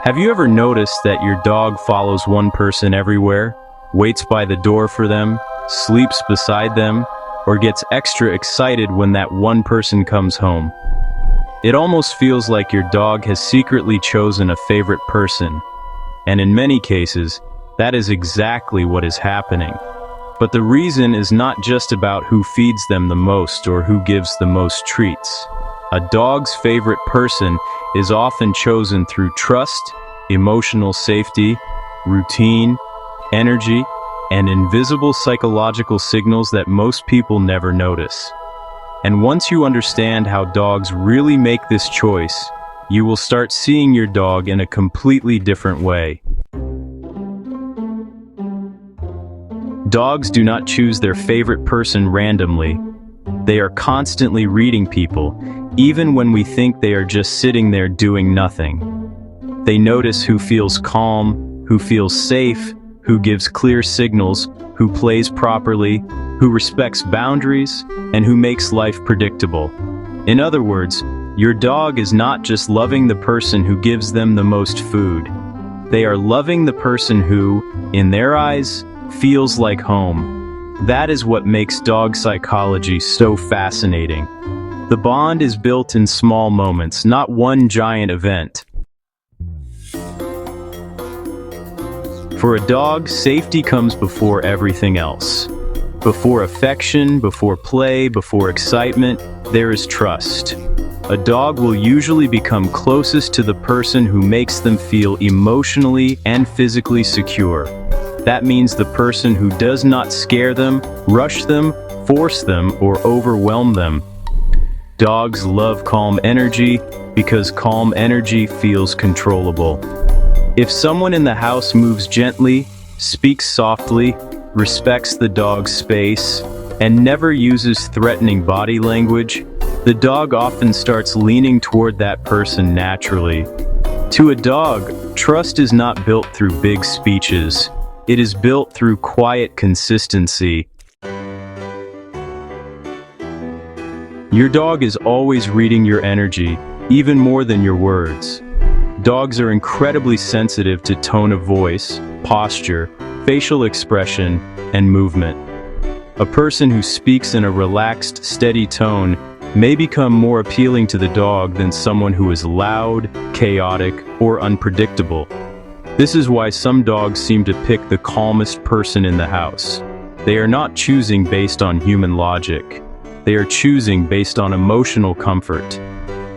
Have you ever noticed that your dog follows one person everywhere, waits by the door for them, sleeps beside them, or gets extra excited when that one person comes home? It almost feels like your dog has secretly chosen a favorite person, and in many cases, that is exactly what is happening. But the reason is not just about who feeds them the most or who gives the most treats. A dog's favorite person is often chosen through trust, emotional safety, routine, energy, and invisible psychological signals that most people never notice. And once you understand how dogs really make this choice, you will start seeing your dog in a completely different way. Dogs do not choose their favorite person randomly. They are constantly reading people, even when we think they are just sitting there doing nothing. They notice who feels calm, who feels safe, who gives clear signals, who plays properly, who respects boundaries, and who makes life predictable. In other words, your dog is not just loving the person who gives them the most food. They are loving the person who, in their eyes, feels like home. That is what makes dog psychology so fascinating. The bond is built in small moments, not one giant event. For a dog, safety comes before everything else. Before affection, before play, before excitement, there is trust. A dog will usually become closest to the person who makes them feel emotionally and physically secure. That means the person who does not scare them, rush them, force them, or overwhelm them. Dogs love calm energy because calm energy feels controllable. If someone in the house moves gently, speaks softly, respects the dog's space, and never uses threatening body language, the dog often starts leaning toward that person naturally. To a dog, trust is not built through big speeches. It is built through quiet consistency. Your dog is always reading your energy, even more than your words. Dogs are incredibly sensitive to tone of voice, posture, facial expression, and movement. A person who speaks in a relaxed, steady tone may become more appealing to the dog than someone who is loud, chaotic, or unpredictable. This is why some dogs seem to pick the calmest person in the house. They are not choosing based on human logic. They are choosing based on emotional comfort.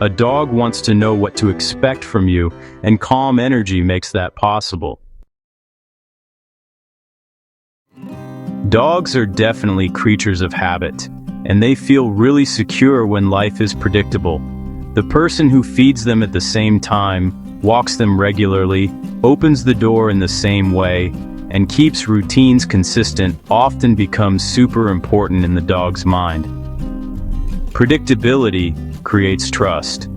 A dog wants to know what to expect from you, and calm energy makes that possible. Dogs are definitely creatures of habit, and they feel really secure when life is predictable. The person who feeds them at the same time, walks them regularly, opens the door in the same way, and keeps routines consistent often becomes super important in the dog's mind. Predictability creates trust.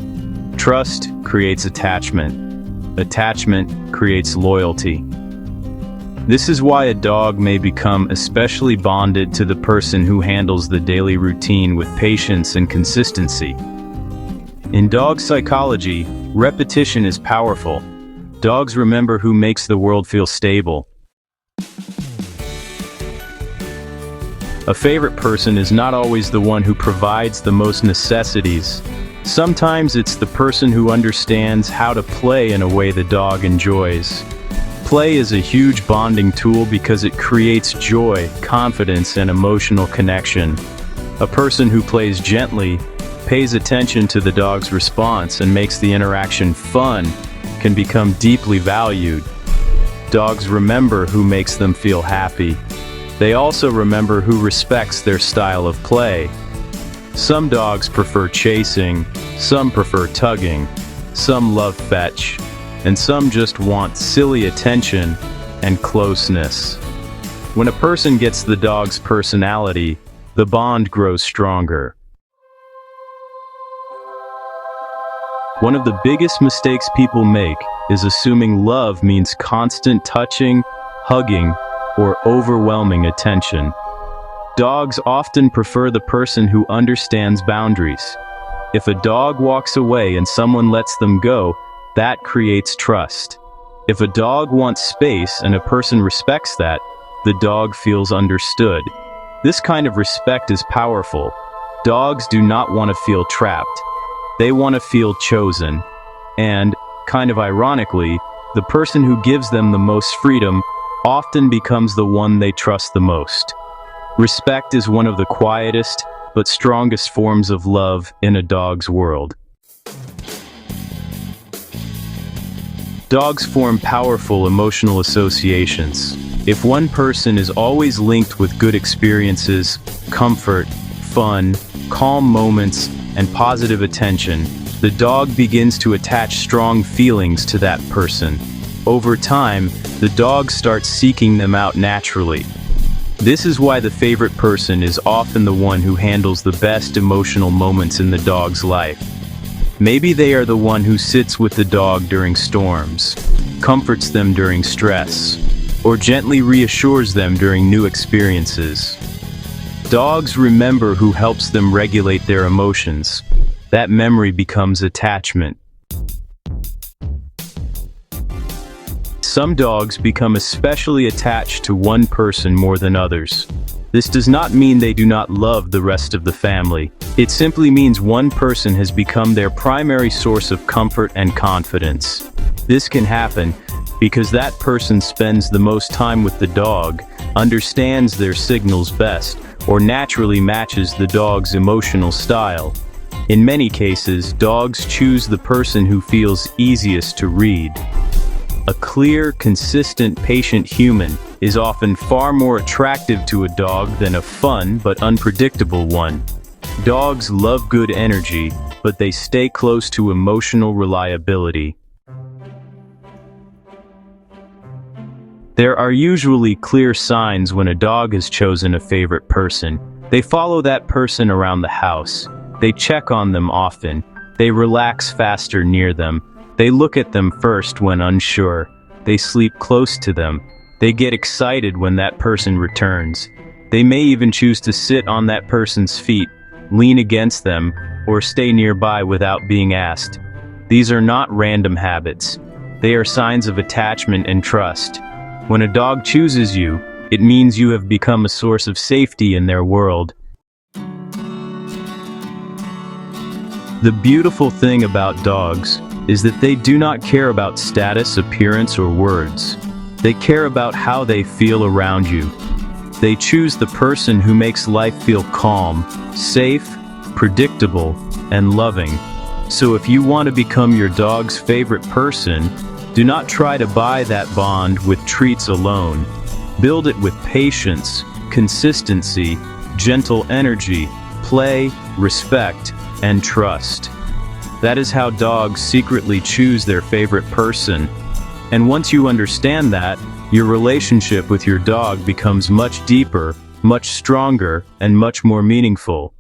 Trust creates attachment. Attachment creates loyalty. This is why a dog may become especially bonded to the person who handles the daily routine with patience and consistency. In dog psychology, repetition is powerful. Dogs remember who makes the world feel stable. A favorite person is not always the one who provides the most necessities. Sometimes it's the person who understands how to play in a way the dog enjoys. Play is a huge bonding tool because it creates joy, confidence, and emotional connection. A person who plays gently, pays attention to the dog's response, and makes the interaction fun can become deeply valued. Dogs remember who makes them feel happy. They also remember who respects their style of play. Some dogs prefer chasing, some prefer tugging, some love fetch, and some just want silly attention and closeness. When a person gets the dog's personality, the bond grows stronger. One of the biggest mistakes people make is assuming love means constant touching, hugging, or overwhelming attention. Dogs often prefer the person who understands boundaries. If a dog walks away and someone lets them go, That creates trust. If a dog wants space and a person respects that, the dog feels understood. This kind of respect is powerful. Dogs do not want to feel trapped. They want to feel chosen. And, kind of ironically, the person who gives them the most freedom often becomes the one they trust the most. Respect is one of the quietest but strongest forms of love in a dog's world. Dogs form powerful emotional associations. If one person is always linked with good experiences, comfort, fun, calm moments, and positive attention, the dog begins to attach strong feelings to that person. Over time, the dog starts seeking them out naturally. This is why the favorite person is often the one who handles the best emotional moments in the dog's life. Maybe they are the one who sits with the dog during storms, comforts them during stress, or gently reassures them during new experiences. Dogs remember who helps them regulate their emotions. That memory becomes attachment. Some dogs become especially attached to one person more than others. This does not mean they do not love the rest of the family. It simply means one person has become their primary source of comfort and confidence. This can happen because that person spends the most time with the dog, understands their signals best, or naturally matches the dog's emotional style. In many cases, dogs choose the person who feels easiest to read. A clear, consistent, patient human is often far more attractive to a dog than a fun but unpredictable one. Dogs love good energy, but they stay close to emotional reliability. There are usually clear signs when a dog has chosen a favorite person. They follow that person around the house. They check on them often. They relax faster near them. They look at them first when unsure. They sleep close to them. They get excited when that person returns. They may even choose to sit on that person's feet, lean against them, or stay nearby without being asked. These are not random habits. They are signs of attachment and trust. When a dog chooses you, it means you have become a source of safety in their world. The beautiful thing about dogs is that they do not care about status, appearance, or words. They care about how they feel around you. They choose the person who makes life feel calm, safe, predictable, and loving. So if you want to become your dog's favorite person, do not try to buy that bond with treats alone. Build it with patience, consistency, gentle energy, play, respect, and trust. That is how dogs secretly choose their favorite person. And once you understand that, your relationship with your dog becomes much deeper, much stronger, and much more meaningful.